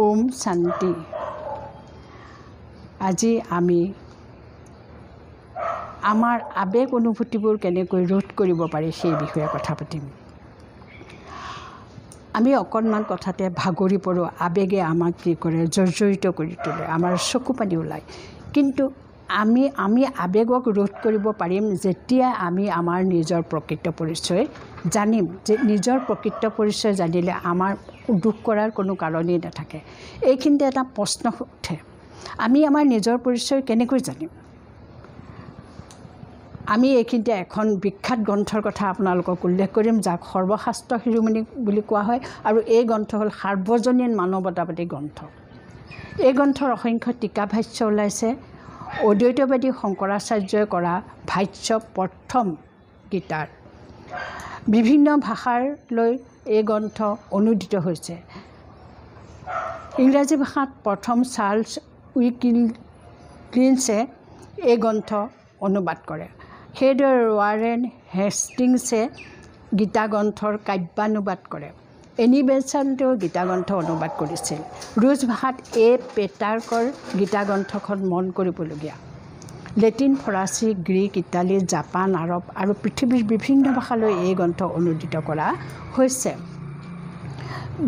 ওম শান্তি। আজি আমি আমাৰ আবেগ অনুভূতিবোৰ কেনেকৈ ৰোধ কৰিব পাৰি সেই বিষয়ে কথা পাতিম। আমি অকণমান কথাতে ভাগৰি পৰোঁ, আবেগে আমাক কি কৰে, জৰ্জৰিত কৰি তোলে, আমাৰ চকু পানী ওলায়। কিন্তু আমি আবেগক ৰোধ কৰিব পাৰিম যেতিয়া আমি আমাৰ নিজৰ প্ৰকৃত পৰিচয় জানিম। যে নিজৰ প্ৰকৃত পৰিচয় জানিলে আমাৰ দুখ কৰাৰ কোনো কাৰণেই নাথাকে। এইখিনিতে এটা প্ৰশ্ন উঠে, আমি আমাৰ নিজৰ পৰিচয় কেনেকৈ জানিম? আমি এইখিনিতে এখন বিখ্যাত গ্ৰন্থৰ কথা আপোনালোকক উল্লেখ কৰিম, যাক সৰ্বশাস্ত্ৰ শিৰোমণি বুলি কোৱা হয়, আৰু এই গ্ৰন্থ হ'ল সাৰ্বজনীন মানৱতাবাদী গ্ৰন্থ। এই গ্ৰন্থৰ অসংখ্য টীকা ভাষ্য ওলাইছে। অদ্বৈতবাদী শংকৰাচাৰ্যই কৰা ভাষ্য প্ৰথম গীতাৰ বিভিন্ন ভাষালৈ এই গ্ৰন্থ অনুদিত হৈছে। ইংৰাজী ভাষাত প্ৰথম চাৰ্লছ উইলকিনছে এই গ্ৰন্থ অনুবাদ কৰে। সেইদৰে ৱাৰেন হেষ্টিংছে গীতা গ্ৰন্থৰ কাব্যানুবাদ কৰে। এনি বেছাণ্টেও গীতা গ্ৰন্থ অনুবাদ কৰিছিল। ৰুছ ভাষাত পেটাৰ্কৰ গীতা গ্ৰন্থখন মন কৰিবলগীয়া। লেটিন, ফৰাচী, গ্ৰীক, ইটালী, জাপান, আৰৱ আৰু পৃথিৱীৰ বিভিন্ন ভাষালৈ এই গ্ৰন্থ অনুদিত কৰা হৈছে।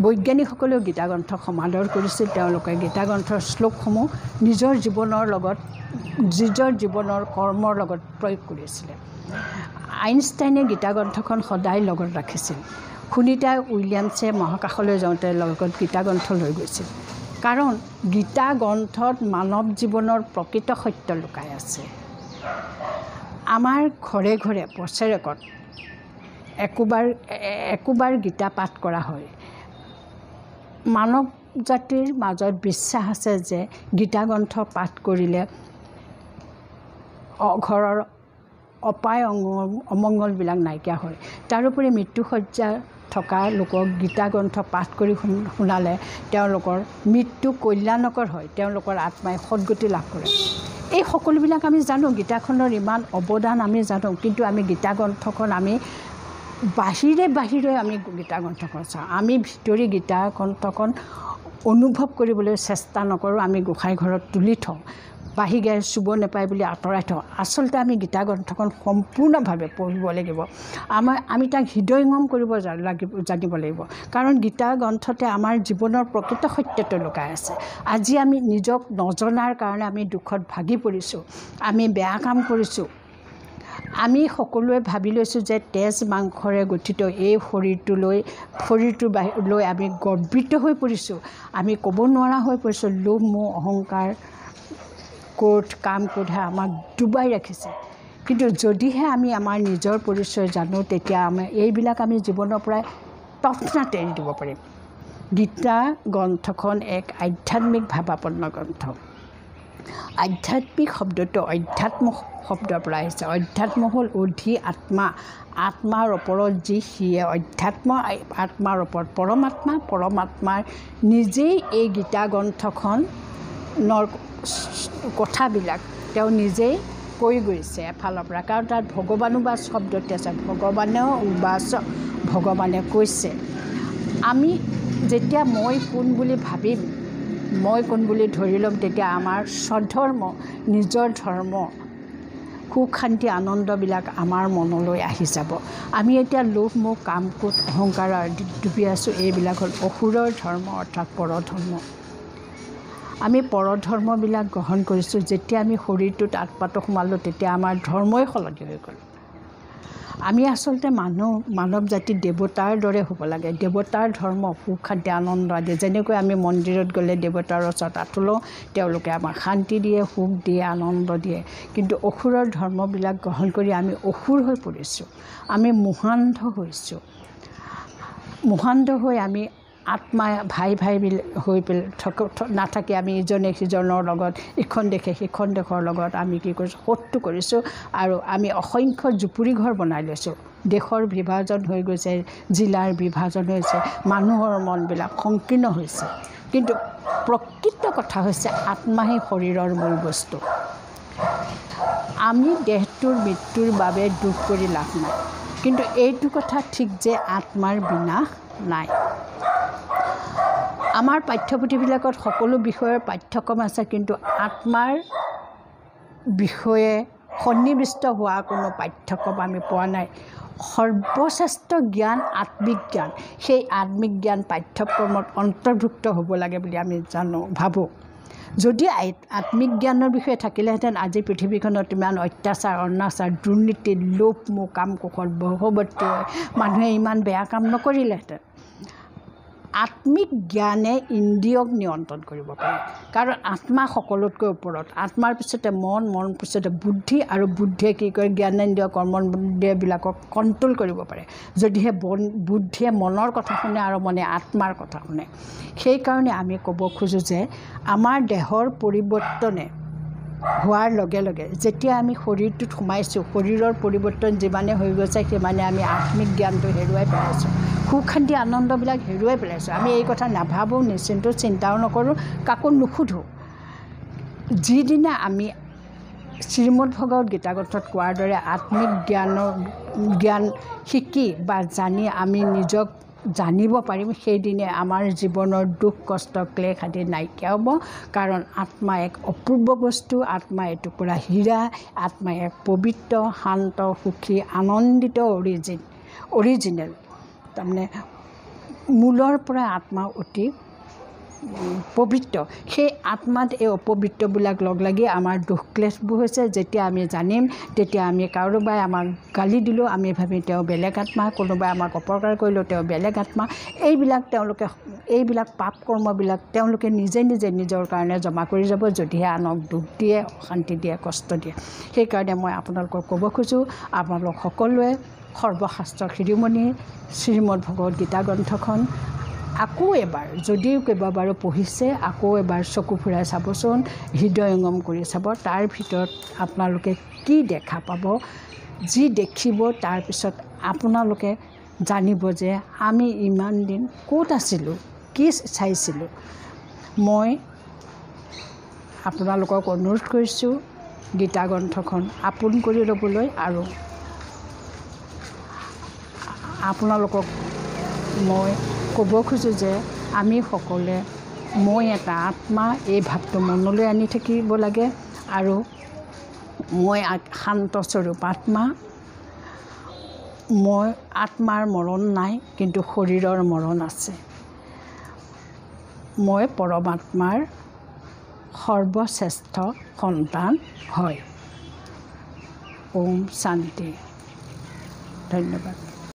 বৈজ্ঞানিকসকলেও গীতা গ্ৰন্থক সমাদৰ কৰিছিল। তেওঁলোকে গীতা গ্ৰন্থৰ শ্লোকসমূহ নিজৰ জীৱনৰ কৰ্মৰ লগত প্ৰয়োগ কৰিছিলে। আইনষ্টাইনে গীতা গ্ৰন্থখন সদায় লগত ৰাখিছিল। সুনীতা উইলিয়ামছে মহাকাশলৈ যাওঁতে লগত গীতা গ্ৰন্থ লৈ গৈছিল। কাৰণ গীতা গ্ৰন্থত মানৱ জীৱনৰ প্ৰকৃত সত্য লুকাই আছে। আমাৰ ঘৰে ঘৰে বছৰেকত একোবাৰ গীতা পাঠ কৰা হয়। মানৱ জাতিৰ মাজত বিশ্বাস আছে যে গীতা গ্ৰন্থ পাঠ কৰিলে ঘৰৰ অপায় অমংগলবিলাক নাইকিয়া হয়। তাৰোপৰি মৃত্যুসজ্জা থকা লোকক গীতা গ্ৰন্থ পাঠ কৰি শুনালে তেওঁলোকৰ মৃত্যু কল্যাণকৰ হয়, তেওঁলোকৰ আত্মাই সদ্গতি লাভ কৰে। এই সকলোবিলাক আমি জানো, গীতাখনৰ ইমান অৱদান আমি জানো। কিন্তু আমি গীতা গ্ৰন্থখন আমি বাহিৰে আমি গীতা গ্ৰন্থখন চাওঁ। আমি ভিতৰি গীতা গ্ৰন্থখন অনুভৱ কৰিবলৈ চেষ্টা নকৰোঁ। আমি গোঁসাই ঘৰত তুলি থওঁ, বাহিৰে চুব নাপায় বুলি আঁতৰাই থওঁ। আচলতে আমি গীতা গ্ৰন্থখন সম্পূৰ্ণভাৱে পঢ়িব লাগিব। আমি তাক হৃদয়ঙ্গম কৰিব জানিব লাগিব। কাৰণ গীতা গ্ৰন্থতে আমাৰ জীৱনৰ প্ৰকৃত সত্যটো লুকাই আছে। আজি আমি নিজক নজনাৰ কাৰণে আমি দুখত ভাগি পৰিছোঁ, আমি বেয়া কাম কৰিছোঁ। আমি সকলোৱে ভাবি লৈছোঁ যে তেজ মাংসৰে গঠিত এই শৰীৰটোলৈ আমি গৰ্বিত হৈ পৰিছোঁ। আমি ক'ব নোৱাৰা হৈ পৰিছোঁ। লোভ, মোহ, অহংকাৰ, ক্ৰোধ, কাম, ক্ৰোধে আমাক ডুবাই ৰাখিছে। কিন্তু যদিহে আমি আমাৰ নিজৰ পৰিচয় জানো, তেতিয়া এইবিলাক আমি জীৱনৰ পৰাই তৎক্ষণাত এৰি দিব পাৰিম। গীতা গ্ৰন্থখন এক আধ্যাত্মিক ভাৱাপন্ন গ্ৰন্থ। আধ্যাত্মিক শব্দটো অধ্যাত্ম শব্দৰ পৰা আহিছে। অধ্যাত্ম হ'ল অধি আত্মা, আত্মাৰ ওপৰত যি সিয়ে অধ্যাত্ম, আত্মাৰ ওপৰত পৰমাত্মা, পৰমাত্মাৰ নিজেই এই গীতা গ্ৰন্থখনৰ কথাবিলাক তেওঁ নিজেই কৈ গৈছে এফালৰ পৰা। কাৰণ তাত ভগৱানুবাচ শব্দটি আছে, ভগৱানেও উবাচ, ভগৱানে কৈছে। আমি যেতিয়া মই কোন বুলি ভাবিম, মই কোন বুলি ধৰি ল'ম, তেতিয়া আমাৰ স্বধৰ্ম, নিজৰ ধৰ্ম, সুখ শান্তি আনন্দবিলাক আমাৰ মনলৈ আহি যাব। আমি এতিয়া লোভ, মোহ, কাম, ক্ৰোধ, অহংকাৰ আদি ডুবি আছোঁ। এইবিলাক হ'ল অসুৰৰ ধৰ্ম, অৰ্থাৎ পৰধৰ্ম। আমি পৰধৰ্মবিলাক গ্ৰহণ কৰিছোঁ। যেতিয়া আমি শৰীৰটোত আত্মাটো সোমালোঁ, তেতিয়া আমাৰ ধৰ্মই সলনি হৈ গ'ল। আমি আচলতে মানৱ জাতি দেৱতাৰ দৰে হ'ব লাগে। দেৱতাৰ ধৰ্ম, সুখ শান্তি আনন্দ আদি। যেনেকৈ আমি মন্দিৰত গ'লে দেৱতাৰ ওচৰত আঁঠু লওঁ, তেওঁলোকে আমাক শান্তি দিয়ে, সুখ দিয়ে, আনন্দ দিয়ে। কিন্তু অসুৰৰ ধৰ্মবিলাক গ্ৰহণ কৰি আমি অসুৰ হৈ পৰিছোঁ। আমি মোহান্ধ হৈছোঁ। মোহান্ধ হৈ আমি আত্মা ভাই হৈ নাথাকি আমি ইজনে সিজনৰ লগত, ইখন দেশে সিখন দেশৰ লগত আমি কি কৰিছোঁ, শত্ৰু কৰিছোঁ। আৰু আমি অসংখ্য জুপুৰি ঘৰ বনাই লৈছোঁ। দেশৰ বিভাজন হৈ গৈছে, জিলাৰ বিভাজন হৈছে, মানুহৰ মনবিলাক সংকীৰ্ণ হৈছে। কিন্তু প্ৰকৃত কথা হৈছে আত্মাহে শৰীৰৰ মূল বস্তু। আমি দেহটোৰ মৃত্যুৰ বাবে দুখ কৰি লাভ নাই। কিন্তু এইটো কথা ঠিক যে আত্মাৰ বিনাশ নাই। আমাৰ পাঠ্যপুথিবিলাকত সকলো বিষয়ৰ পাঠ্যক্ৰম আছে, কিন্তু আত্মাৰ বিষয়ে সন্নিৱিষ্ট হোৱা কোনো পাঠ্যক্ৰম আমি পোৱা নাই। সৰ্বশ্ৰেষ্ঠ জ্ঞান আত্মিক জ্ঞান, সেই আত্মিক জ্ঞান পাঠ্যক্ৰমত অন্তৰ্ভুক্ত হ'ব লাগে বুলি আমি ভাবোঁ। যদি আত্মিক জ্ঞানৰ বিষয়ে থাকিলেহেঁতেন আজি পৃথিৱীখনত ইমান অত্যাচাৰ, অনাচাৰ, দুৰ্নীতি, লোভ, মোহ, কাম, কুশল বশৱৰ্তী হৈ মানুহে ইমান বেয়া কাম নকৰিলেহেঁতেন। আত্মিক জ্ঞানে ইন্দ্ৰিয়ক নিয়ন্ত্ৰণ কৰিব পাৰে, কাৰণ আত্মা সকলোতকৈ ওপৰত। আত্মাৰ পিছতে মন, মনৰ পিছতে বুদ্ধি, আৰু বুদ্ধিয়ে কি কৰে, জ্ঞানেন্দ্ৰিয় কৰ্মেন্দ্ৰিয়বিলাকক কণ্ট্ৰল কৰিব পাৰে, যদিহে বুদ্ধিয়ে মনৰ কথা শুনে আৰু মনে আত্মাৰ কথা শুনে। সেইকাৰণে আমি ক'ব খোজোঁ যে আমাৰ দেহৰ পৰিৱৰ্তনে হোৱাৰ লগে লগে যেতিয়া আমি শৰীৰটোত সোমাইছোঁ, শৰীৰৰ পৰিৱৰ্তন যিমানে হৈ গৈছে সিমানে আমি আত্মিক জ্ঞানটো হেৰুৱাই পেলাইছোঁ, সুখ শান্তি আনন্দবিলাক হেৰুৱাই পেলাইছোঁ। আমি এই কথা নাভাবোঁ, নিশ্চিন্ত চিন্তাও নকৰোঁ, কাকো নুসুধোঁ। যিদিনা আমি শ্ৰীমদ ভগৱত গীতা গ্ৰন্থত কোৱাৰ দৰে আত্মিক জ্ঞান শিকি বা জানি আমি নিজক জানিব পাৰিম, সেইদিনে আমাৰ জীৱনৰ দুখ কষ্ট ক্লেশ আদি নাইকিয়া হ'ব। কাৰণ আত্মা এক অপূৰ্ব বস্তু, আত্মা এটুকুৰা হীৰা, আত্মা এক পবিত্ৰ, শান্ত, সুখী, আনন্দিত অৰিজিনেল। তাৰমানে মূলৰ পৰা আত্মা অতি পবিত্ৰ। সেই আত্মাত এই অপবিত্ৰবিলাক লগ লাগি আমাৰ দুখ ক্লেশবোৰ হৈছে। যেতিয়া আমি জানিম, তেতিয়া আমি কাৰোবাই আমাক গালি দিলেও আমি ভাবিম তেওঁ বেলেগ আত্মা, কোনোবাই আমাক অপকাৰ কৰিলেও তেওঁ বেলেগ আত্মা। এইবিলাক পাপ কৰ্মবিলাক তেওঁলোকে নিজে নিজৰ কাৰণে জমা কৰি যাব, যদিহে আনক দুখ দিয়ে, অশান্তি দিয়ে, কষ্ট দিয়ে। সেইকাৰণে মই আপোনালোকক ক'ব খোজোঁ, আপোনালোক সকলোৱে সৰ্বশাস্ত্ৰ শিৰোমণি শ্ৰীমদ ভগৱত গীতা গ্ৰন্থখন আকৌ এবাৰ, যদিও কেইবাবাৰো পঢ়িছে, আকৌ এবাৰ চকু ফুৰাই চাবচোন, হৃদয়ঙ্গম কৰি চাব। তাৰ ভিতৰত আপোনালোকে কি দেখা পাব, যি দেখিব তাৰপিছত আপোনালোকে জানিব যে আমি ইমান দিন ক'ত আছিলোঁ, কি চাইছিলোঁ। মই আপোনালোকক অনুৰোধ কৰিছোঁ গীতা গ্ৰন্থখন আপোন কৰি ল'বলৈ, আৰু আপোনালোকক মই ক'ব খোজোঁ যে আমি সকলোৱে মই এটা আত্মা, এই ভাৱটো মনলৈ আনি থাকিব লাগে। আৰু মই শান্তস্বৰূপ আত্মা, মই আত্মাৰ মৰণ নাই, কিন্তু শৰীৰৰ মৰণ আছে। মই পৰমাত্মাৰ সৰ্বশ্ৰেষ্ঠ সন্তান হয়। ওম শান্তি। ধন্যবাদ।